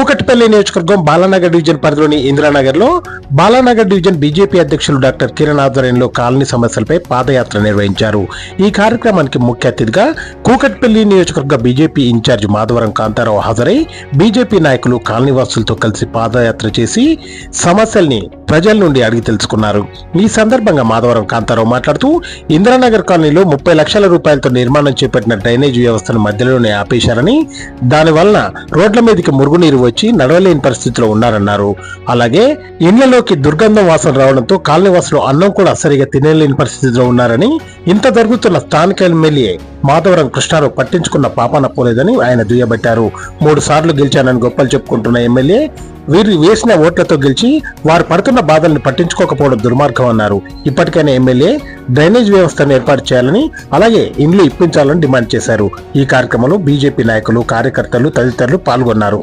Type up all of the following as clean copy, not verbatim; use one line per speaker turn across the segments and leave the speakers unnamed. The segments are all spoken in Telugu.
కూకట్పల్లి నియోజకవర్గం బాలానగర్ డివిజన్ పరిధిలోని ఇందిరానగర్లో బాలానగర్ డివిజన్ బీజేపీ అధ్యక్షులు డాక్టర్ కిరణ్ ఆధ్వర్యంలో కాలనీ సమస్యలపై పాదయాత్ర నిర్వహించారు. ఈ కార్యక్రమానికి ముఖ్య అతిథిగా కూకట్పల్లి నియోజకవర్గ బీజేపీ ఇన్ఛార్జ్ మాధవరం కాంతారావు హాజరై బీజేపీ నాయకులు కాలనీవాసులతో కలిసి పాదయాత్ర చేసి సమస్యల్ని ప్రజల నుండి అడిగి తెలుసుకున్నారు. ఈ సందర్భంగా మాధవరం కాంతారావు మాట్లాడుతూ ఇందిరానగర్ కాలనీలో 30 లక్షల రూపాయలతో నిర్మాణం చేపట్టిన డ్రైనేజ్ వ్యవస్థను మధ్యలోనే ఆపేశారని, దానివలన రోడ్ల మీదకి మురుగునీరు వచ్చి నడవలేని పరిస్థితిలో ఉన్నారన్నారు. అలాగే ఇళ్లలోకి దుర్గంధం వాసన రావడంతో కాలనీవాసులు అన్నం కూడా సరిగా తినలేని పరిస్థితిలో ఉన్నారని, ఇంత జరుగుతున్న స్థానిక ఎమ్మెల్యే మాధవరం కృష్ణారావు పట్టించుకున్న పాపాన పోలేదని ఆయన దుయ్యబట్టారు. 3 సార్లు గెలిచానని గొప్పలు చెప్పుకుంటున్న ఎమ్మెల్యే వీరు వేసిన ఓట్లతో గెలిచి వారు పడుతున్న బాధల్ని పట్టించుకోకపోవడం దుర్మార్గం అన్నారు. ఇప్పటికైనా ఎమ్మెల్యే డ్రైనేజ్ వ్యవస్థను ఏర్పాటు చేయాలని, అలాగే ఇండ్లు ఇప్పించాలని డిమాండ్ చేశారు. ఈ కార్యక్రమంలో బీజేపీ నాయకులు, కార్యకర్తలు తదితరులు పాల్గొన్నారు.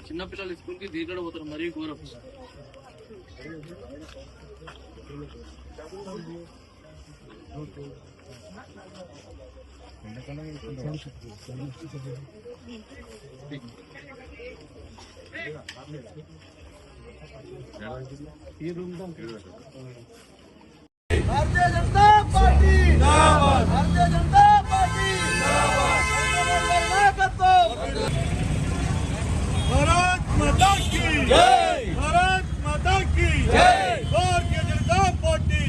చిన్నపిల్లలు స్కూల్కి దీంట్లో పోతారు. మరీ ఘోరం.
भारतीय जनता पार्टी भारतीय जनता पार्टी भारत माता की जय, भारत माता की जय, Bharatiya Janata party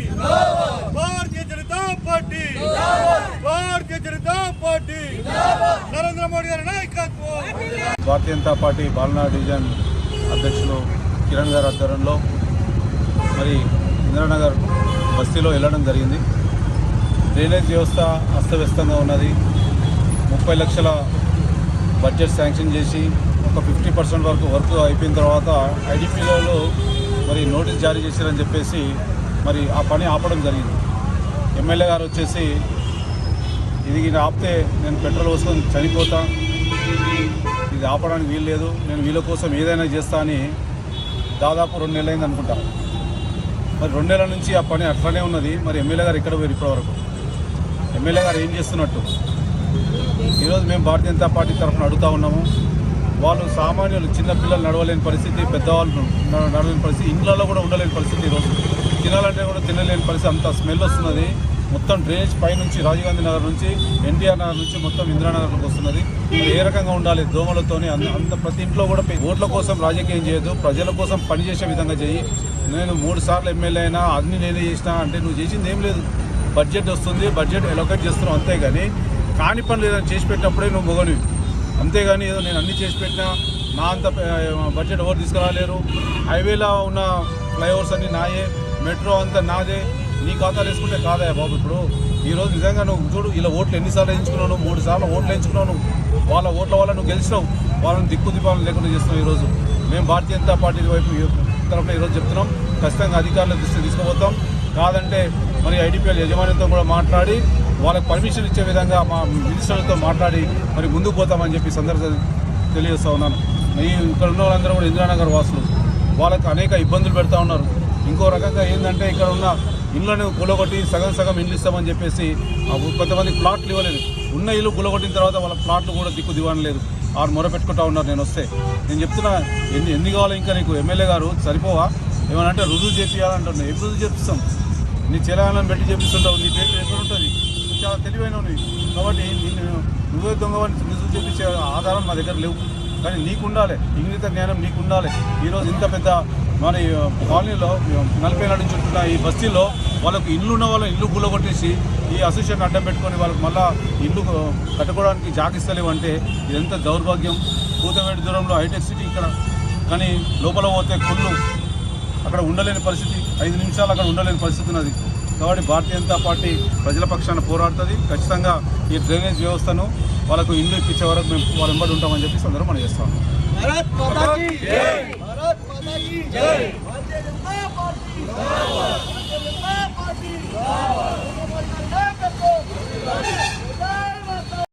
Bharatiya Janata party Bharatiya Janata party Narendra Modi गाరి నాయకత్వం.
భారతీయ జనతా పార్టీ బాలనగర్ డివిజన్ అధ్యక్షులు కిరణ్ గారి ఆధ్వర్యంలో మరి ఇందిరానగర్ బస్తీలో వెళ్ళడం జరిగింది. డ్రైనేజ్ వ్యవస్థ అస్తవ్యస్తంగా ఉన్నది. 30 లక్షల బడ్జెట్ శాంక్షన్ చేసి ఒక 50% వరకు వర్క్ అయిపోయిన తర్వాత ఐడిపిలో మరి నోటీస్ జారీ చేశారని చెప్పేసి మరి ఆ పని ఆపడం జరిగింది. ఎమ్మెల్యే గారు వచ్చేసి ఇది ఆపితే నేను పెట్రోల్ పోసుకొని చనిపోతా, ఇది ఆపడానికి వీలు లేదు, నేను వీళ్ళ కోసం ఏదైనా చేస్తా అని దాదాపు 2 నెలలైంది అనుకుంటా. మరి 2 నెలల నుంచి ఆ పని అట్లనే ఉన్నది. మరి ఎమ్మెల్యే గారు ఎక్కడ పోయారు ఇప్పటివరకు? ఎమ్మెల్యే గారు ఏం చేస్తున్నట్టు? ఈరోజు మేము భారతీయ జనతా పార్టీ తరఫున అడుగుతూ ఉన్నాము. వాళ్ళు సామాన్యులు, చిన్నపిల్లలు నడవలేని పరిస్థితి, పెద్దవాళ్ళు నడవలేని పరిస్థితి, ఇండ్లలో కూడా ఉండలేని పరిస్థితి. ఈరోజు తినాలంటే కూడా తినలేని పరిస్థితి. అంత స్మెల్ వస్తున్నది. మొత్తం డ్రైనేజ్ పైనుంచి రాజీవ్ గాంధీ నగర్ నుంచి, ఎన్టీఆర్ నగర్ నుంచి మొత్తం ఇందిరానగర్కి వస్తున్నది. ఏ రకంగా ఉండాలి? దోమలతోని అంత ప్రతి ఇంట్లో కూడా ఓట్ల కోసం రాజకీయం చేయొద్దు, ప్రజల కోసం పనిచేసే విధంగా చేయి. నేను 3 సార్లు ఎమ్మెల్యే అయినా అన్నీ నేనే చేసినా అంటే నువ్వు చేసింది ఏం లేదు. బడ్జెట్ వస్తుంది, బడ్జెట్ ఎలొకేట్ చేస్తున్నావు, అంతేగాని కాని పనులు ఏదైనా చేసి పెట్టినప్పుడే నువ్వు మొగనివి. అంతేగాని ఏదో నేను అన్నీ చేసి పెట్టినా నా అంత బడ్జెట్ ఎవరు తీసుకురాలేరు, హైవేలో ఉన్న ఫ్లైఓవర్స్ అన్నీ నాయే, మెట్రో అంతా నాదే, నీ ఖాతాలు వేసుకుంటే కాదా బాబు? ఇప్పుడు ఈరోజు నిజంగా నువ్వు చూడు, ఇలా ఓట్లు ఎన్నిసార్లు వేయించుకున్నావు? నువ్వు 3 సార్లు ఓట్లు వేయించుకున్నావు. నువ్వు వాళ్ళ ఓట్ల వల్ల నువ్వు గెలిచినావు, వాళ్ళని దిక్కుదిపాలను లేకుండా చేస్తున్నావు. ఈరోజు మేము భారతీయ జనతా పార్టీ వైపు తరఫున ఈరోజు చెప్తున్నాం, ఖచ్చితంగా అధికారుల దృష్టి తీసుకుపోతాం. కాదంటే మరి ఐడిపిఎల్ యజమానితో కూడా మాట్లాడి వాళ్ళకి పర్మిషన్ ఇచ్చే విధంగా మా మినిస్టర్లతో మాట్లాడి మరి ముందుకు పోతామని చెప్పి సందర్భంగా తెలియజేస్తూ ఉన్నాను. ఇక్కడ ఉన్న వాళ్ళందరూ కూడా ఇందిరానగర్ వాసులు, వాళ్ళకి అనేక ఇబ్బందులు పెడతా ఉన్నారు. ఇంకో రకంగా ఏంటంటే ఇక్కడ ఉన్న ఇళ్ళను గులగొట్టి సగం ఇల్లు ఇస్తామని చెప్పేసి కొంతమంది ప్లాట్లు ఇవ్వలేదు. ఉన్న ఇల్లు గులగొట్టిన తర్వాత వాళ్ళ ప్లాట్లు కూడా దిక్కు దివానలేదు. ఆరు మొర పెట్టుకుంటా ఉన్నారు. నేను చెప్తున్నా, ఎన్ని కావాలో ఇంకా నీకు? ఎమ్మెల్యే గారు సరిపోవా? ఏమనంటే రుజువు చేపియాలంటున్నా. ఏ రుజువు చేపిస్తాం? నీ చెలాలను పెట్టి చేపిస్తుంటావు, నీ పేరు ఎక్కడ ఉంటుంది? చాలా తెలివైనవి కాబట్టి నువ్వే దొంగవని రుజువు చేపించే ఆధారం మా దగ్గర లేవు. కానీ నీకు ఉండాలి, ఇంగిత జ్ఞానం నీకు ఉండాలి. ఈరోజు ఇంత పెద్ద మరి కాలనీలో 40 ఏళ్ళ నుంచి ఉంటున్న ఈ బస్తీలో వాళ్ళకు ఇల్లు ఉన్న వాళ్ళ ఇల్లు కూలగొట్టేసి ఈ అసోసియేషన్ అడ్డం పెట్టుకొని వాళ్ళకి మళ్ళీ ఇల్లు కట్టుకోవడానికి జాగిస్తలేవు అంటే ఇదంత దౌర్భాగ్యం. కూతవేడి దూరంలో హైటెక్ సిటీ ఇక్కడ, కానీ లోపల పోతే కుళ్ళు, అక్కడ ఉండలేని పరిస్థితి, 5 నిమిషాలు అక్కడ ఉండలేని పరిస్థితి ఉన్నది. కాబట్టి భారతీయ జనతా పార్టీ ప్రజల పక్షాన పోరాడుతుంది. ఖచ్చితంగా ఈ డ్రైనేజ్ వ్యవస్థను వాళ్ళకు ఇల్లు ఇప్పించే వరకు మేము వాళ్ళ వెంబడి ఉంటామని చెప్పి సందర్భం మనం చేస్తాం.
भारत माता की जय, भारत माता की जय, भारतीय जनता पार्टी जिंदाबाद, भारतीय जनता पार्टी जिंदाबाद.